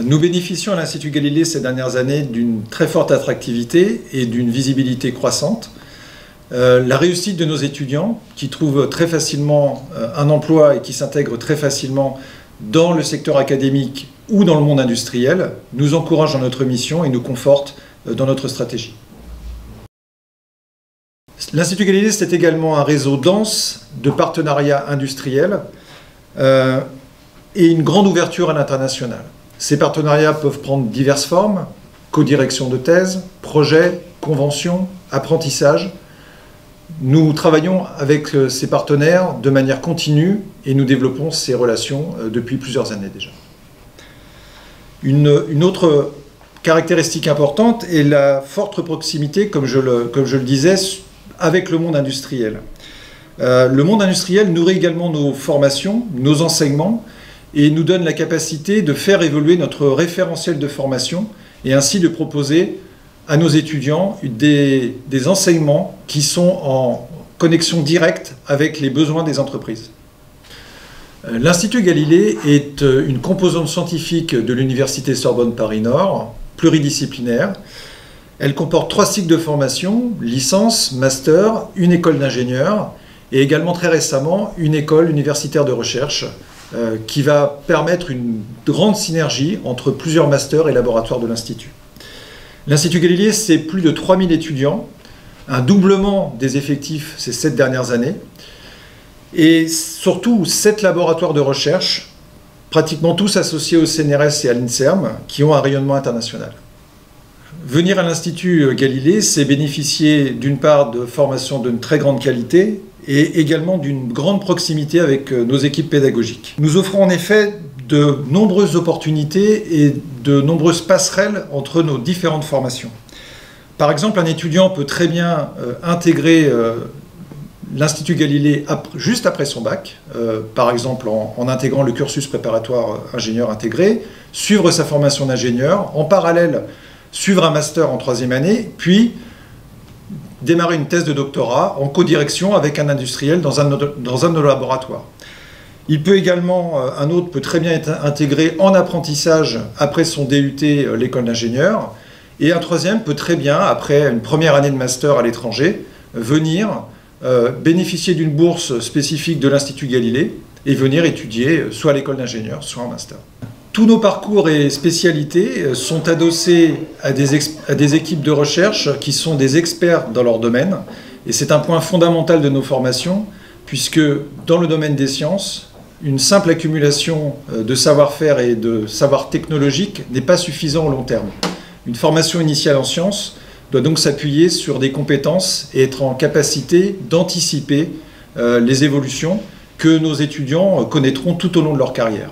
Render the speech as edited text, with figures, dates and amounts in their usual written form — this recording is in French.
Nous bénéficions à l'Institut Galilée ces dernières années d'une très forte attractivité et d'une visibilité croissante. La réussite de nos étudiants, qui trouvent très facilement un emploi et qui s'intègrent très facilement dans le secteur académique ou dans le monde industriel, nous encourage dans notre mission et nous conforte dans notre stratégie. L'Institut Galilée, c'est également un réseau dense de partenariats industriels et une grande ouverture à l'international. Ces partenariats peuvent prendre diverses formes: codirection de thèse, projets, conventions, apprentissage. Nous travaillons avec ces partenaires de manière continue et nous développons ces relations depuis plusieurs années déjà. Une autre caractéristique importante est la forte proximité, comme je le disais, avec le monde industriel. Le monde industriel nourrit également nos formations, nos enseignements, et nous donne la capacité de faire évoluer notre référentiel de formation et ainsi de proposer à nos étudiants des enseignements qui sont en connexion directe avec les besoins des entreprises. L'Institut Galilée est une composante scientifique de l'Université Sorbonne Paris-Nord, pluridisciplinaire. Elle comporte 3 cycles de formation: licence, master, une école d'ingénieurs et également très récemment une école universitaire de recherche qui va permettre une grande synergie entre plusieurs masters et laboratoires de l'Institut. L'Institut Galilée, c'est plus de 3000 étudiants, un doublement des effectifs ces 7 dernières années, et surtout 7 laboratoires de recherche, pratiquement tous associés au CNRS et à l'INSERM, qui ont un rayonnement international. Venir à l'Institut Galilée, c'est bénéficier d'une part de formations d'une très grande qualité et également d'une grande proximité avec nos équipes pédagogiques. Nous offrons en effet de nombreuses opportunités et de nombreuses passerelles entre nos différentes formations. Par exemple, un étudiant peut très bien intégrer l'Institut Galilée juste après son bac, par exemple en intégrant le cursus préparatoire ingénieur intégré, suivre sa formation d'ingénieur, en parallèle suivre un master en 3e année, puis démarrer une thèse de doctorat en codirection avec un industriel dans un de nos laboratoires. Il peut également, un autre peut très bien être intégré en apprentissage après son DUT, l'école d'ingénieur, et un 3e peut très bien, après une première année de master à l'étranger, venir bénéficier d'une bourse spécifique de l'Institut Galilée et venir étudier soit à l'école d'ingénieur, soit en master. Tous nos parcours et spécialités sont adossés à des équipes de recherche qui sont des experts dans leur domaine. Et c'est un point fondamental de nos formations, puisque dans le domaine des sciences, une simple accumulation de savoir-faire et de savoir technologique n'est pas suffisant au long terme. Une formation initiale en sciences doit donc s'appuyer sur des compétences et être en capacité d'anticiper les évolutions que nos étudiants connaîtront tout au long de leur carrière.